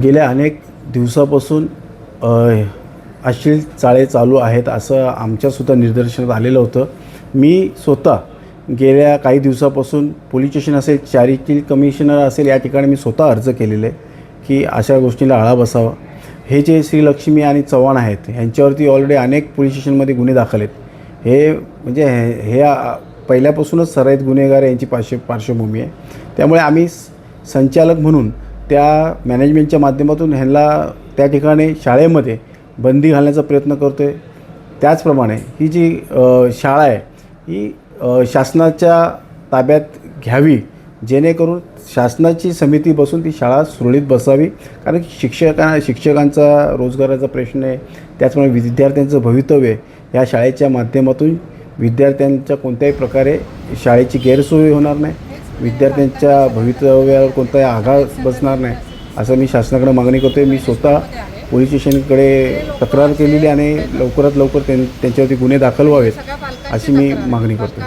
गेल्या अनेक दिवसापासून अश्लील चाळे चालू आहेत असं आमच्यासुद्धा निदर्शनास आलेलं होतं. मी स्वतः गेल्या काही दिवसापासून पोलीस स्टेशन असेल, चारिटी कमिशनर असेल, या ठिकाणी मी स्वतः अर्ज केलेले आहे की अशा गोष्टीला आळा बसावा. हे जे श्रीलक्ष्मी आणि चव्हाण आहेत यांच्यावरती ऑलरेडी अनेक पोलीस स्टेशनमध्ये गुन्हे दाखल आहेत. हे म्हणजे हे पहिल्यापासूनच सराईत गुन्हेगार यांची पार्श्वभूमी आहे. त्यामुळे आम्ही संचालक म्हणून त्या मॅनेजमेंटच्या माध्यमातून ह्यांना त्या ठिकाणी शाळेमध्ये बंदी घालण्याचा प्रयत्न करतो आहे. त्याचप्रमाणे ही जी शाळा आहे ही शासनाच्या ताब्यात घ्यावी, जेणेकरून शासनाची समिती बसून ती शाळा सुरळीत बसावी. कारण शिक्षकांचा रोजगाराचा प्रश्न आहे, त्याचप्रमाणे विद्यार्थ्यांचं भवितव्य या शाळेच्या माध्यमातून विद्यार्थ्यांच्या कोणत्याही प्रकारे शाळेची गैरसोय होणार नाही, विद्यार्थ्यांच्या भवितव्यावर कोणताही आघात बसणार नाही, असं मी शासनाकडे मागणी करतो आहे. मी स्वतः पोलीस स्टेशनकडे तक्रार केलेली आणि लवकरात लवकर त्यांच्यावरती गुन्हे दाखल व्हावेत अशी मी मागणी करतो.